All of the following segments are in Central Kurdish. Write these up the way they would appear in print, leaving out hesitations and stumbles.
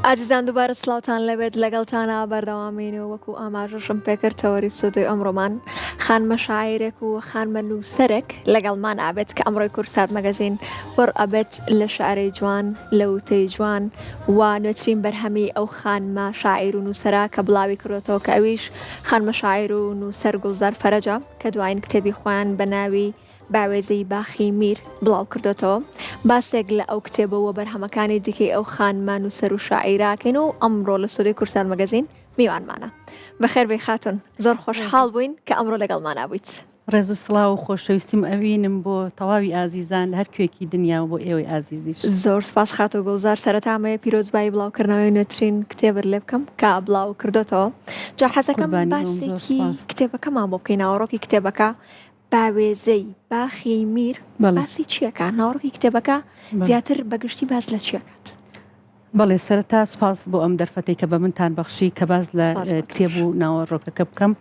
ئازیزان دووبارە سڵاوتان لەبێت لەگەڵتانە بەردەوامین و وەکو ئاماژەشم پێکردەوەری سودی ئەمڕۆمان خانمە شاعیرێک و خانمە نووسەرێک لەگەڵمان ئابێت کە ئەمڕۆی کورسات مەگەزین پڕ ئەبێت لە شعرەی جوان لە وتەی جوان و نوێترین بەرهەمی ئەو خانمە شاعیر و نووسەرە کە بڵاوی کردێتەوە کە ئەویش خانمە شاعیر و نووسەر گوڵزار فەرەجە کە دوایین کتێبی خۆیان بە ناوی باوێزەی باخی میر بڵاو کردێتەوە باسێک لە ئەو کتێبەوە بەرهەمەکانی دیکەی ئەو خانمە نووسەر و شاعیراکەین و ئەمڕۆ لە سودی کورسان مەگەزین میوانمانە بەخێر بێ خاتون زۆر خۆشحاڵ بووین کە ئەمڕۆ لەگەڵمانە بوویت. ڕێز و سڵاو و خۆشەویستیم ئەوینم بۆ تەواوی ئازیزان لە هەر کوێکی دنیا و بۆ ئێوەی ئازیزیش. زۆر سپاس خاتۆ گوڵزار سەرەتامەیە پیرۆزبایی بڵاوکردنەوەی نوێترین کتێبت لێ بکەم کە بڵاو کردێتەوە جا حەزەکەم باسێکی کتێبەکەمان بۆ بکەین ناوەڕۆکی کتێبەکە باوێزەی باخی میر باسی چیەکە ناوەڕۆکی کتێبەکە زیاتر بەگشتی باز لە چیەکات؟ بەڵێ سەرەتا سپاس بۆ ئەم دەرفەتەی کە بە منتان بەخشی کە باز لە کتێب و ناوەڕۆکەکە بکەم.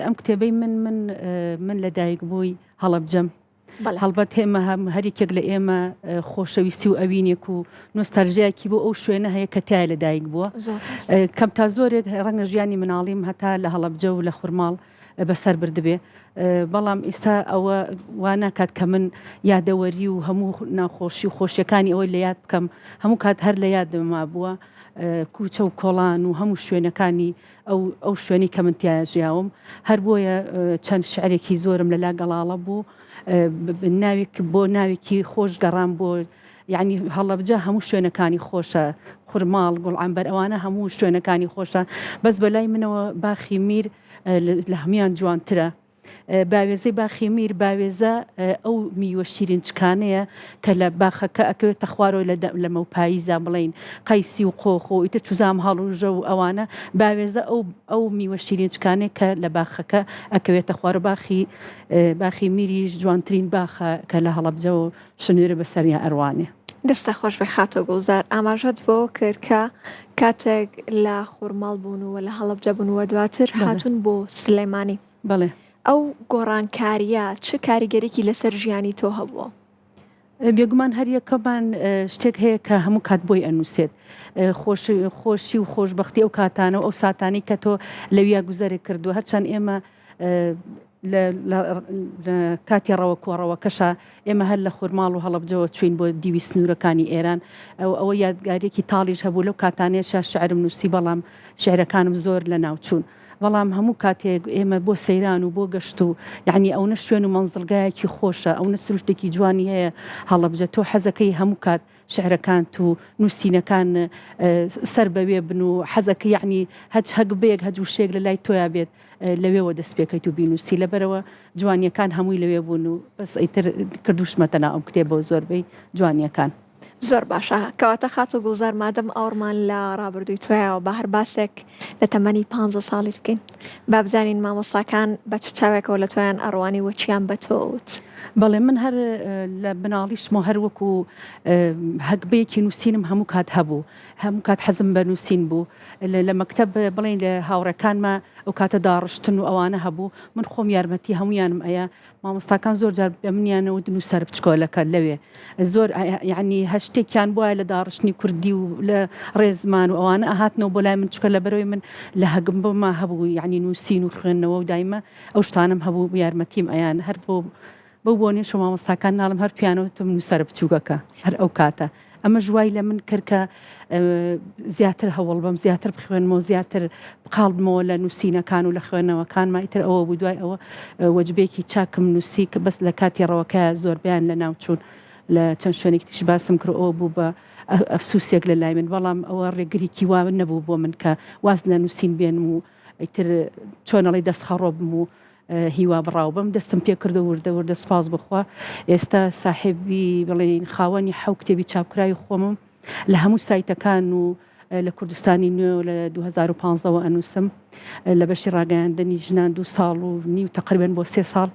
ئەم کتێبەی من لە دایک بووی هەڵەبجەم هەڵبەت ئێمە هەریکێک لە ئێمە خۆشەویستی و ئەوینێک و نۆستالژیاکی بۆ ئەو شوێنە هەیە کە تای لە دایک بووە کەم تا زۆرێک ڕەنگە ژیانی مناڵیم هەتا لە هەڵەبجە و لە خورماڵ بەسەر بردبێ بەڵام ئێستا ئەوە وا ناکات کە من یادەوەری و هەموو ناخۆشی و خۆشیەکانی ئەوەی لە یاد بکەم هەموو کات هەر لە یادما بووە کوچە و کۆڵان و هەموو شوێنەکانی ئەو شوێنی کە من تایە ژیاوم هەر بۆیە چەند شعرێکی زۆرم لەلا گەڵاڵە بوو بۆ ناوێکی خۆش گەڕام بۆ یعنی هەڵەبجە هەموو شوێنەکانی خۆشە خورماڵ گوڵعنبەر ئەوانە هەموو شوێنەکانی خۆشە بەس بەلای منەوە باخی میر لە هەمیان جوانترە. باوێزەی باخی میر باوێزە ئەو میوە شیرینچکانەیە کە لە باخەکە ئەکەوێتە خوارەوە لە مەوپاییزا بڵین قەیسی و قۆخۆ ئیتر چوزام هەڵوژە و ئەوانە باوێزە ئەو میوە شیرینچکانێک کە لە باخەکە ئەکەوێتە خوارە باخی میریش جوانترین باخە کە لە هەڵەبجە و شنوێرە بەسەریا ئەروانێ. دەستە خۆش بە خاتۆ گوڵزار ئاماژەت بۆ کرد کە کاتێک لە خورماڵ بوونەوە لە هەڵەبجە بوونەوە دواتر هاتون بۆ سلێمانی بەڵێ ئەو گۆڕانکاریە چ کاریگەرێکی لەسەر ژیانی تۆ هەبووە؟ بێگومان هەر یەکەمان شتێک هەیە کە هەموو کات بۆی ئەنووسێت خۆشی و خۆشبەختی ئەو کاتانە و ئەو ساتانی کە تۆ لەویا گوزەرێک کردو هەرچەند ئێمە کاتی ڕەوە کۆڕەوەکەشە ئێمە هەر لە خورماڵ و هەڵەبجەوە چوین بۆ دیوی سنوورەکانی ئێران ئەوە یادگارێکی تاڵیش هەبوو لەو کاتانێشە شعرم نووسی بەڵام شعرەکانم زۆر لە ناوچوون بەڵام هەموو کاتێک ئێمە بۆ سەیران و بۆ گەشت و یعنی ئەو نە شوێن و مەنزڵگایەکی خۆشە ئەو نە سروشتێکی جوانی هەیە هەڵەبجە تۆ حەزەکەی هەموو کات شعرەکان و نووسینەکان سەر بەوێ بن و حەزەکە یعنی هەگ بێک هەج و شێک لە لای تۆیا بێت لەوێەوە دەست پێکەیت و بینوسی لەبەرەوە جوانیەکان هەمووی لەوێ بوون و بەس ئیتر کردوشمەتەنا ئەم کتێبەوە زۆربەی جوانیەکان. زۆر باشە کەواتە خاتۆ گوڵزار مادەم ئەوڕمان لە ڕابردووی تۆیەوە بە هەر باسێک لە تەمەنی 15 ساڵیت بکەین با بزانین مامۆستاکان بە چ چاوێکەوە لە تۆیان ئەڕوانی وەچیان بە تۆوت. بەڵێ من هەر لە بناڵیشمە هەر وەکو هەگبەیەکی نووسینم هەموو کات هەبوو هەموو کات حەزم بە نووسین بوو لە مەکتەب بڵێن لە هاوڕەکانمە ئەو کاتە داڕشتن و ئەوانە هەبوو من خۆم یارمەتی هەمویانم ئەیە مامۆستاکان زۆر جار بە منیانەوە نووسەر بچکۆلەکە لەوێ زۆر یعنی هەشتێکیان بواە لە داڕشتنی کوردی و لە ڕێزمان و ئەوانە ئاهاتنەوە بۆ لای من چکە لە بەرەوەی من لە هەگم بما هەبوو یعنی نووسین و خوێندنەوە و دایمە ئەو شتانم هەبوو یارمەتیم ئەیان هەر بۆ بۆنێ شما مامۆستاکان ناڵم هەر پیانەوەتم نووسەر بچووکەکە هەر ئەو کاتە ئەمە ژوای لە من کرد کە زیاتر هەوڵ بم زیاتر بخوێنمەوە زیاتر بقاڵبمەوە لە نووسینەکان و لە خوێندنەوەکانمە ئیتر ئەوە بوو دوای ئەوە وەجبێکی چاکم نووسی کە بەس لە کاتی ڕەوەکە زۆربیان لە ناوچوون لە چەند شوێنێکیش باسم کرد ئەوە بوو بە ئەفسوسێک لە لای من بەڵام ئەوە ڕێگریکی وا نەبوو بۆ من کە واز لە نووسین بێنم و ئیتر چۆنەڵی دەست خەڕۆبم و هیوا بڕاو بم دەستم پێ کردە وردە سپاس بخوا ئێستا ساحێبی بڵێن خاوەنی حەو کتێبی چاپکراوی خۆمم لە هەموو سایتەکان و لە کوردستانی نوێ لە 2015ەوە ئەنووسم لە بەشی ڕاگەیاندنی ژنان 2 ساڵ و نیو تقریبن بۆ 3 ساڵ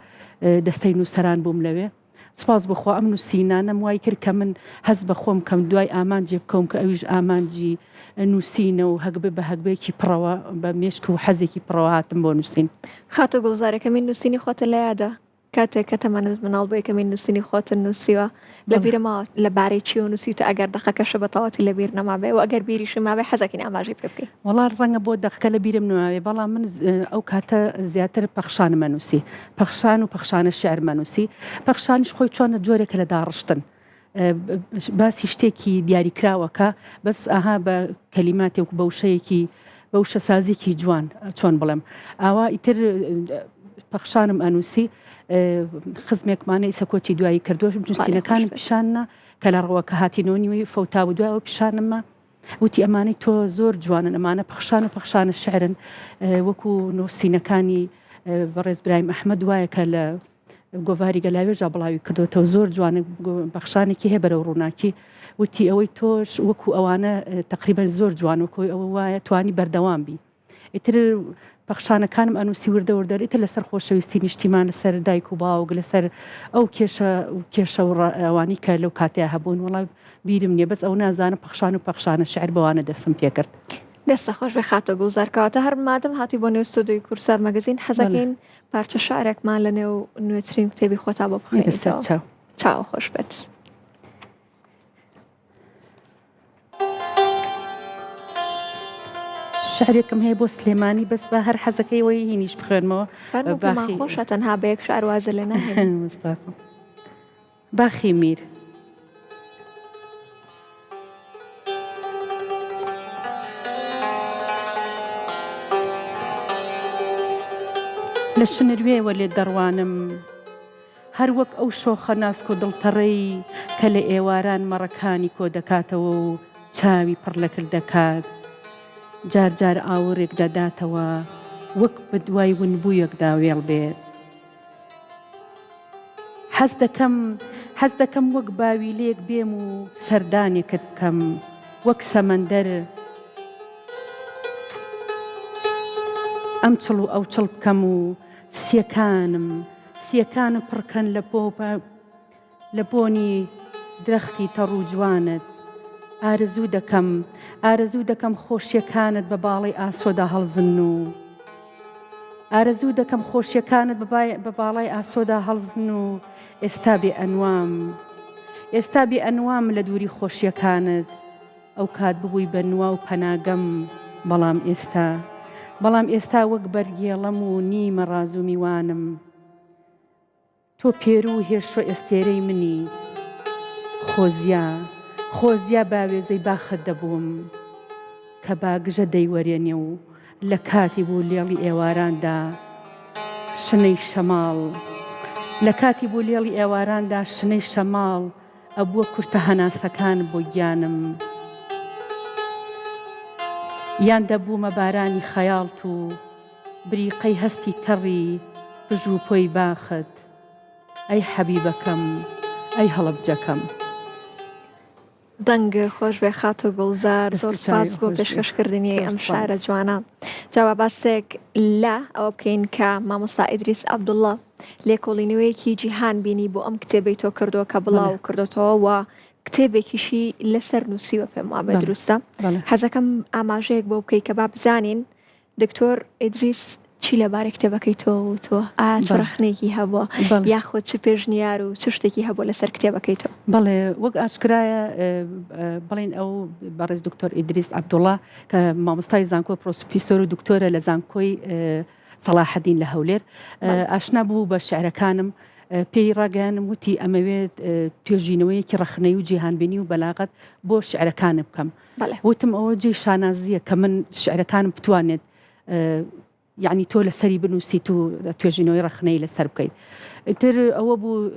دەستەی نووسەران بووم لەوێ سپاس بخوا ئەم نووسینانەم وای کرد کە من هەز بە خۆم کەم دوای ئامانجێ بکەم کە ئەویش ئامانجی نووسینە و هەگبێ بە هەگبێکی پڕەوە بە مێشک و حەزێکی پڕەوە هاتم بۆ نووسین. خاتۆ گوڵزارەکەمی نووسینی خۆتە لە یادە کاتێک کە تەمەنت مناڵ بۆی کەمی نووسینی خۆت نووسیوە لەبیرەمە لەبارەی چی و نووسیتە ئەگەر دەقەکەشە بەتەواتی لەبیر نەمابێ و ئەگەر بیریشی مابێ حەزەکەین ئاماژەی پێ بکەی؟ وەڵا ڕەنگە بۆ دەقەکە لە بیرم نواوێ بەڵام من ئەو کاتە زیاتر پەخشانمە نووسی پەخشان و پەخشانە شێعرمە نووسی پەخشانیش خۆی چۆنە جۆرێکە لە داڕشتن باسی شتێکی دیاریکراوەکە بەس ئاها بە کەلیماتێک بە وشەیەکی بە وشە سازێکی جوان چۆن بڵێم ئاوا ئیتر پەخشانم ئەنووسی خزمێکمانە ئیسە کۆچی دوایی کردووە نووسینەکانم پیشانە کە لە ڕەوەکە هاتینۆنیوی فەوتا و دوایەوە پیشانمە وتی ئەمانەی تۆ زۆر جوانن ئەمانە پەخشان و پەخشانە شعرن وەکو نووسینەکانی بەڕێز برایم ئەحمەد وایە کە لە گۆڤاری گەلاوێژە بڵاوی کردوێتەوە زۆر جوانە بەخشانێکی هەیە بەرەو ڕووناکی وتی ئەوەی تۆش وەکو ئەوانە تقریبەن زۆر جوان وەکۆی ئەوە وایە توانی بەردەوام بی ئیتر پەخشانەکانم ئەنووسی وردە وردە ئیتر لەسەر خۆشەویستی نیشتیمان لەسەر دایک و باوک لەسەر ئەو کێشە و ئەوانی کە لەو کاتەیە هەبوون وڵای بیرم نییە بەس ئەو نازانە پەخشان و پەخشانە شعر بەوانە دەستم پێ کرد. دەستە خۆش بێ خاتە گوڵزارکەواتە هەر مادەم هاتی بۆ نێو ستودیۆی کورسات مەگەزین حەزەکەین پارچە شعرێکمان لە نێو نوێترین کتێبی خۆتا بۆ بخوێنیتەوە. چاو خۆش بێت. شعرێکم هەیە بۆ سلێمانی بەس بە هەر حەزەکەی وەی هینیش بخوێنمەوە فەرموومان خۆشە تەنها بە یەک شعر وازە لێ ناهێن. باخی میر لە شنروێوە لێ دەڕوانم هەر وەک ئەو شۆخە ناسک و دڵتەڕەی کە لە ئێواران مەڕەکانی کۆ دەکاتەوە و چاوی پڕ لە کرد دەکات جار جار ئاورێک دەداتەوە وەک بە دوای ونبوویەکدا وێڵ بێت حەز دەکەم وەک باویلێک بێم و سەردانێکت بکەم وەک سەمەندەر ئەم چڵ و ئەو چڵ بکەم و سیەکانم پڕکەن لە بۆنی درەختی تەڕ و جوانت ئارەزوو دەکەم خۆشیەکانت بە باڵی ئاسۆدا هەڵزن و ئارەزوو دەکەم خۆشیەکانت بە باڵای ئاسۆدا هەڵزن و ئێستا بێ ئەنوام لە دووری خۆشیەکانت ئەو کات ببووی بە نوا و پەناگەم بەڵام ئێستا وەک بەرگێڵەم و نیمە ڕاز و میوانم تۆ پێرو و هێرشۆ ئێستێرەی منی خۆزیا باوێزەی باخت دەبووم کە باگژە دەیوەرێنێ و لە کاتی بوو لێڵی ئێواراندا شنەی شەماڵ ئەبووە کورتە هەناسەکان بۆ گیانم یان دەبوومە بارانی خەیاڵت و بریقەی هەستی تەڕی بژوو پۆی باخت ئەی حەبیبەکەم ئەی هەڵەبجەکەم. دەنگ خۆش بێ خاتە گوڵزار زۆر سپاس بۆ پێشکەشکردنی ئەم شارە جوانە. جاوا باسێک لە ئەوە بکەین کە مامۆستا ئیدریس عەبدوڵڵا لێکۆڵینەوەیەکی جیهان بینی بۆ ئەم کتێبەی تۆ کردووە کە بڵاو کردوتەوە و کتێبێکیشی لەسەر نووسیوە پێم وابێ دروستە. حەزەکەم ئاماژەیەک بۆ بکەی کە با بزانین دکتۆر ئیدریس چی لەبارەی کتێبەکەی تۆ وتووە ئایا چ ڕەخنێکی هەبووە یاخۆ چ پێشنیار و چ شتێکی هەبووە لەسەر کتێبەکەی تۆ؟ بەڵێ وەک ئاشکرایە بڵێن ئەو بەڕێز دکتۆر ئیدریس عەبدوڵڵا کە مامۆستای زانکۆ پرۆفیسۆر و دکتۆرە لە زانکۆی سەلاحەدین لە هەولێر ئاشنا بوو بە شیعرەکانم پێی ڕاگەیانم وتی ئەمەوێت توێژینەوەیەکی ڕەخنەی و جیهانبینی و بەلاغەت بۆ شیعرەکانم بکەم وتم ئەوە جێ شانازیە کە من شیعرەکانم بتوانێت یعنی تۆ لەسەری بنووسیت و توێژینەوەی ڕەخنەی لەسەر بکەیت. ئیتر ئەوە بوو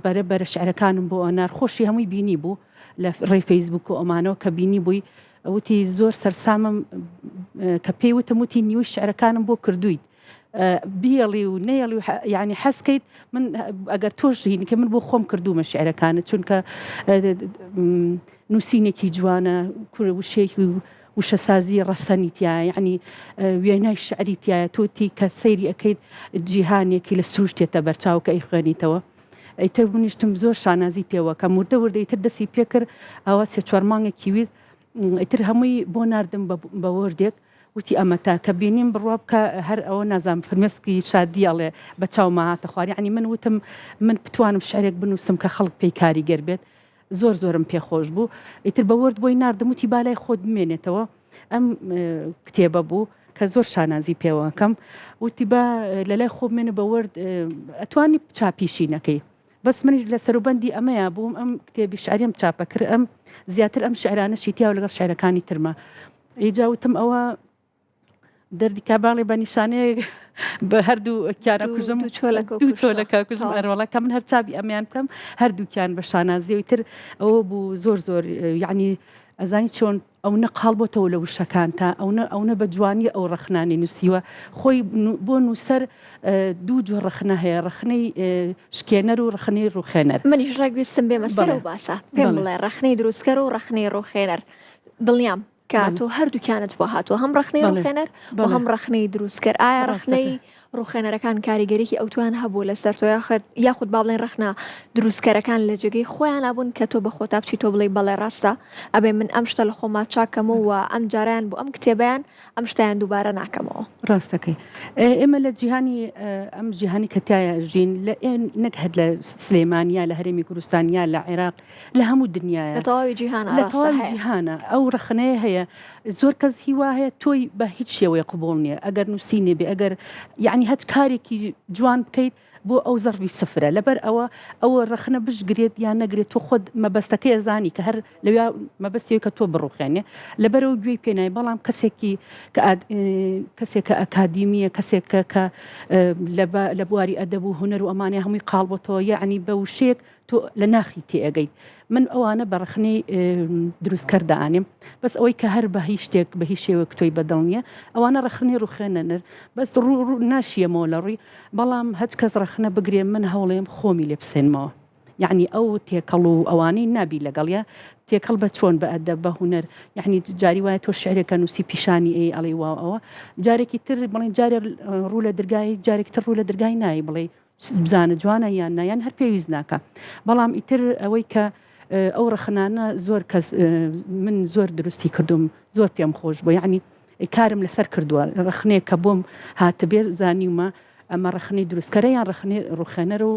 بەرەبەرە شیعرەکانم بۆ نارخۆشی هەمووی بینی بوو لە ڕێی فەیسبوک و ئەمانەوە کە بینی بووی وتی زۆر سەرسامم کە پێی وتم وتی نیوەی شیعرەکانم بۆ کردویت بیڵی و نێڵی و یعنی حەسکەیت من ئەگەر تۆش هینکە من بۆ خۆم کردومە شیعرەکانت چونکە نووسینێکی جوانە وشێکی وشەسازی ڕەسەنیتیایە یعنی وێنای شعریتیایە تۆتی کە سەیری ئەەکەیت جیهانێکی لە سروشتێتە بەرچاو کە ئەی خوێنیتەوە. ئەیتر بنیشتم زۆر شانازی پێوە کە موردە وردە ئیتر دەستی پێکرد ئەوە سێ چوار مانگێکی ویست ئیتر هەمووی بۆ ناردم بە وەردێک وتی ئەمەتا کە بینیم بڕوا بکە هەر ئەوە نازام فرمێسکی شادیاڵێ بە چاو ماهاتە خوار یعنی من وتم من بتوانم شعرێک بنووسم کە خەڵک پێی کاریگەر بێت زۆرم پێخۆش بوو ئیتر بە وەرد بۆی ناردم وتی بالای خۆت بمێنێتەوە ئەم کتێبە بوو کە زۆر شانازی پێوەکەم وتی بە لەلای خۆ بمێنە بە وەرد ئەتوانی چاپیشی نەکەی بەس منیش لە سەروبەندی ئەمەیە بووم ئەم کتێبی شعریم چاپە کرد ئەم زیاتر ئەم شعرانەشی تیا و لەگەڵ شعرەکانی ترمە ئیجاوتم ئەوە دەردی کاباڵێ بە نیشانەیە بە هەردوو کارە کوژم دوو چۆلەکە کوژم ئەرۆڵە کە من هەر چاپی ئەمیان بکەم هەردووکیان بە شانازیەوەی تر ئەوە بوو زۆر یعنی ئەزانی چۆن ئەو نە قاڵبۆتەوە لە وشەکان تا ئەوە بە جوانی ئەو ڕخنانی نووسیوە خۆی بۆ نووسەر دوو جۆر ڕخنە هەیە ڕخنەی شکێنەر و ڕخنەی ڕوخێنەر منیش ڕێگویستم بێمە سەر و باسە پێم بڵێ ڕخنەی دروستکەر و ڕخنەی ڕوخێنەر دڵنیام کاتۆ هەردووکیانت بۆ هاتووە هەم ڕخنەی ڕوخێنەر بۆ هەم ڕخنەی دروستکەر ئایا ڕخنەی ڕوخێنەرەکان کاریگەریکی ئەوتوان هەبوو لەسەر تۆ یاخود با بڵێن ڕخنە دروستکەرەکان لە جێگەی خۆیان نابوون کە تۆ بە خۆتا بچی تۆ بڵێ بەڵێ ڕاستە ئەبێ من ئەم شتە لە خۆما چاکەمەوە ئەم جاریان بۆ ئەم کتێبیان ئەم شتیان دووبارە ناکەمەوە ڕاستەکەی ئێمە لە جیهانی ئەم جیهانی کەتایە ژین لە نەک هەر لە سلێمانیا لە هەرێمی کوردستانیا لە عێراق لە هەموو دنیاە لە تەواوی جیهانە لە تەواوی جیهانە ئەو ڕخنەیە هەیە زۆر کەس هیوا هەیە تۆی بە هیچ شێوەیە قبول نییە ئەگەر نووسینێ بێ ئەگەر یعنی هەچ کارێکی جوان بکەیت بۆ ئەو زەڕوی سفرە لەبەر ئەوە ڕخنە بشگرێت یان نەگرێت تۆ خۆت مەبەستەکەی ئەزانی کە هەر لەویا مەبەستەوەی کە تۆ بڕوخێنێ لەبەرەوە گوێی پێنای بەڵام کەسێکی کەسێکە ئەکادیمیە کەسێکە کە لە بواری ئەدەب و هوەر و ئەمانەی هەمووی قاڵبەتەوە یعنی بە وشێک تۆ لە ناخی تێئەگەیت من ئەوانە بە ڕخنەی دروستکەردانێم بەس ئەوەی کە هەر بە هیچ شتێک بە هیچ شێوە کتۆی بەدڵ نییە ئەوانە ڕخنەی ڕوخێنەر بەس ناشیەمەوە لە ڕووی بەڵام هەچ کەس ڕخنە بگرێ من هەوڵێم خۆمی لێ بسێنمەوە یعنی ئەو تێکەڵ و ئەوانەی نابی لەگەڵە تێکەڵ بە چۆن بە ئەدەب بە هوەر یعنی جاری وایە تۆ شعرێکە نووسی پیشانی ئەڵێ ئەوە جارێکی تر بڵێن جارێ ڕوو لە دەرگای جارێک تر ڕوو لە دەرگای نایی بڵێ بزانە جوانە یان نایان هەر پێویست ناکە بەڵام ئیتر ئەوەی کە ئەو ڕخنانە زۆر کەس من زۆر دروستی کردوم زۆر پێم خۆش بۆ یعنی کارم لەسەر کردووە ڕخنێک کە بۆم هاتەبێ زانیومە ئەمە ڕخنەی دروستکەرە یان ڕخنەی ڕوخێنەر و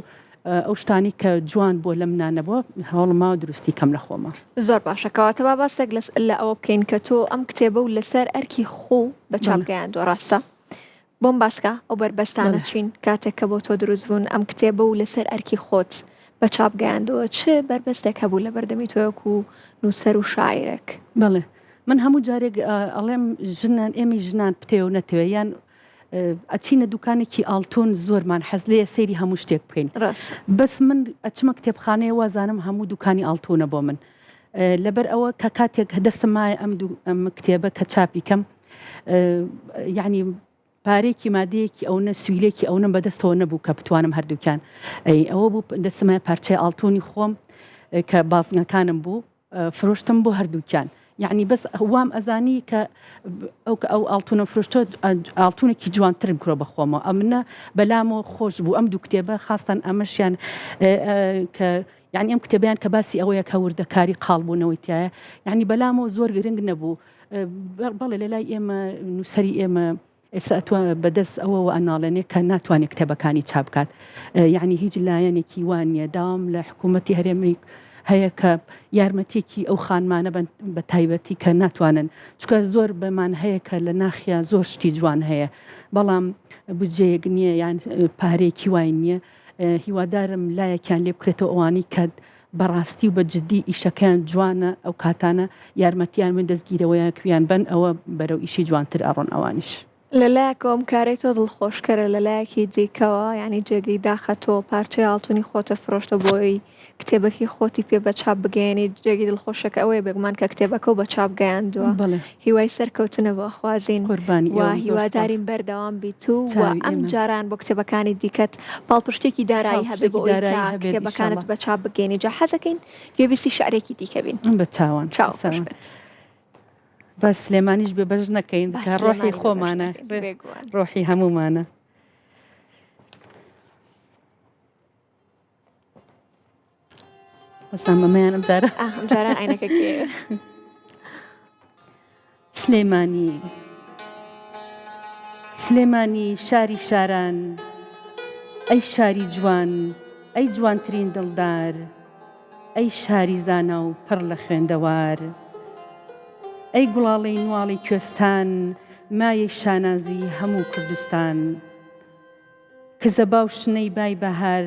ئەو شتانی کە جوان بۆ لەم نانەبووە هەوڵما و دروستی کەم لە خۆمە زۆر باشەکەواتە با باسێک لە ئەوە بکەین کە تۆ ئەم کتێبە و لەسەر ئەرکی خۆ بە چاپگەیان دۆ ڕاستە بۆم باسکە ئەو بەربەستانە چین کاتێک کە بۆ تۆ دروست بوون ئەم کتێبە و لەسەر ئەرکی خۆت بە چاپگەیاندەوە چ بەربەستێک هەبوو لە بەردەمی تۆیەک و نووسەر و شاعرێک بڵێ من هەموو جارێک ئەڵێم ژنان ئێمە ژنان پتێ و نەتەوە یان ئەچینە دوکانێکی ئاڵتۆن زۆرمان حەز لێ سەیری هەموو شتێک بکەین بەس من ئەچمە کتێبخانەیە وازانم هەموو دوکانی ئاڵتۆنە بۆ من لەبەر ئەوە کە کاتێک هەدەستم مایە ئەم کتێبە کە چاپی کەم یعنی پارێکی مادەیەکی ئەوە سویلێکی ئەوە بەدەستەوە نەبوو کە بتوانم هەردووکیان ئەوە بوو دەستمای پارچەی ئاڵتۆنی خۆم کە بازنەکانم بوو فرۆشتم بۆ هەردووکیان یعنی بەس وام ئەزانی کە ئەو ئاڵتونە فرۆشتۆ ئاڵتونێکی جوانترم کرۆ بەخۆمەوە ئەمنە بەلامەوە خۆش بوو ئەم دوو کتێبە خاستان ئەمەشیان کە یعنی ئەم کتێبیان کە باسی ئەوەیە کە وردەکاری قاڵبوونەوەی تایە یعنی بەلامەوە زۆر گرنگ نەبوو بەڵێ لە لای ئێمە نووسەری ئێمە ئێستا بەدەست ئەوەوە ئەناڵێنێ کە ناتوانێت کتێبەکانی چاپکات یعنی هیچ لایەنێکی وانە داوام لە حکوومەتی هەرێمی هەیە کە یارمەتێکی ئەو خانمانە بە تایبەتی کە ناتوانن چکە زۆر بەمان هەیە کە لە ناخیا زۆر شتی جوان هەیە بەڵام بجێیەک نییە یان پارێکی وای نییە هیوادارم لایەکیان لێ بکرێتەوە ئەوانی کە بەڕاستی و بە جددی ئیشەکەیان جوانە ئەو کاتانە یارمەتیان من دەستگیرەوەیان کویان بن ئەوە بەرەو ئیشی جوانتر ئەڕۆن ئەوانیش لەلایەکەوەم کارێک تۆ دڵخۆشکەرە لەلایەکی دیکەوە ینی جێگەی داخەتۆ پارچەی ئاڵتونی خۆتە فرۆشتە بۆی کتێبەکی خۆتی پێ بە چاپ بگەێنی جێگی دڵخۆشەکە ئەوەیە بێگومان کە کتێبەکە و بە چاپ گەیاندووە هیوای سەرکەوتنە بۆ خوازین و هیوادارین بەردەوام بیت و ئەم جاران بۆ کتێبەکانی دیکەت پاڵپشتێکی دارایی هەبێ بۆ کتێبەکانت بە چاپ بگەێنی جا حەزەکەین گوێبیستی شعرێکی دیکە بین بە چاوان بە سلێمانیش بێ بەش نەکەین کە ڕۆحی خۆمانە ڕۆحی هەمومانە بەسان بەمەیان ئەمجاران ئاینەکە سلێمانی سلێمانی شاری شاران ئەی شاری جوان ئەی جوانترین دڵدار ئەی شاری زانا و پڕ لە خوێندەوار ئەی گوڵاڵەی نواڵی کوێستان مایەی شانازی هەموو کوردستان کە زەباو شنەی بای بەهار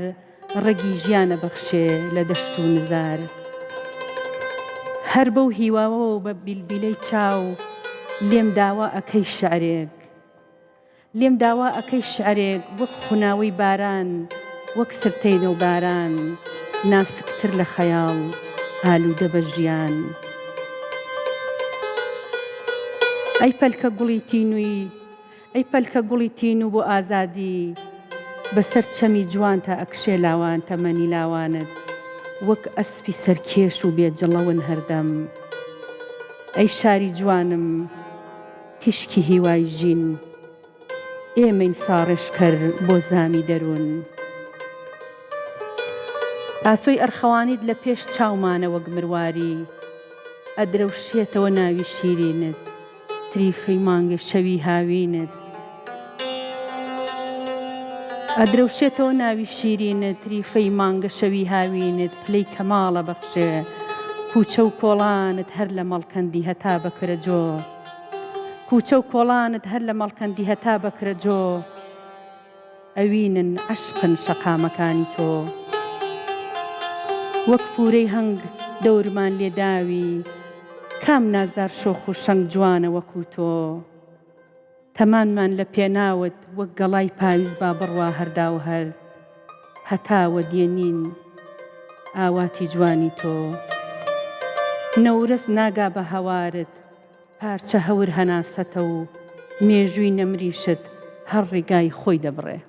ڕەگی ژیانە بەخشێ لە دەشت و نزار هەر بەو هیواوەوە بە بیلبیلەی چاو لێم داوا ئەکەی شعرێک لێم داوا ئەکەی شعرێک وەک خوناوەی باران وەک سرتەی نەوباران ناسکتر لە خەیاڵ ئالوودە بە ژیان ئەی پەلکە گوڵی تینووی ئەی پەلکە گوڵی تین و بۆ ئازادی بەسەر چەمی جوان تا ئەکشێ لاوان تەمەنی لاوانت وەک ئەسپی سەرکێش و بێجڵەون هەردەم ئەی شاری جوانم تیشکی هیوای ژین ئێمەین ساڕێشکەر بۆ زامی دەروون ئاسۆی ئەرخەوانیت لە پێش چاومانە وەک مرواری ئەدرەوشێتەوە ناوی شیرینت تریفەی مانگە شەوی هاوینت ئەدرەوشێتەوە ناوی شیرینت تریفەی مانگە شەوی هاوینت پلەی کەماڵە بەخشێ کوچە و کۆڵانت هەر لە مەڵکەندی هەتا بەکرەجۆ کوچە و کۆڵانت هەر لە مەڵکەندی هەتا بەکرەجۆ ئەوینن عەشقن شەقامەکانی تۆ وەک پورەی هەنگ دەورمان لێداوی کام نازدار شۆخ و شەنگ جوانە وەکو تۆ تەمانمان لە پێناوت وەک گەڵای پاویز با بڕوا هەردا و هەر هەتاوە دێنین ئاواتی جوانی تۆ نەورەس ناگا بە هەوارت پارچە هەور هەناسەتە و مێژووی نەمریشت هەر ڕێگای خۆی دەبڕێ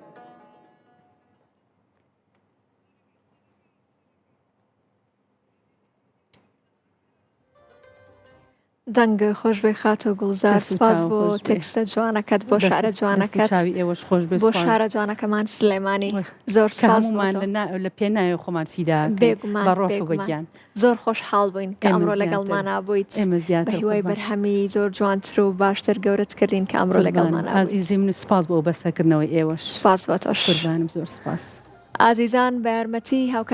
دەنگ خۆش بێ خاتۆ گوڵزار سپاس بۆ تێکستە جوانەکەت بۆ شارە جوانەکەت بۆ شارە جوانەکەمان سلێمانی زۆر سپاسمان لە پێناوی خۆمان فیدا بێگومان زۆر خۆشحاڵ بووین کە ئەمڕۆ لەگەڵمانە بوویت بە هیوای بەرهەمی زۆر جوانتر و باشتر گەورەت کردین کە ئەمڕۆ لەگەڵمانە ئازیزی من سپاس بۆ بەستەکردنەوەی ئێوەش سپاس بۆ تۆش قوربانم زۆر سپاس ئازیزان بە یارمەتی هاوکار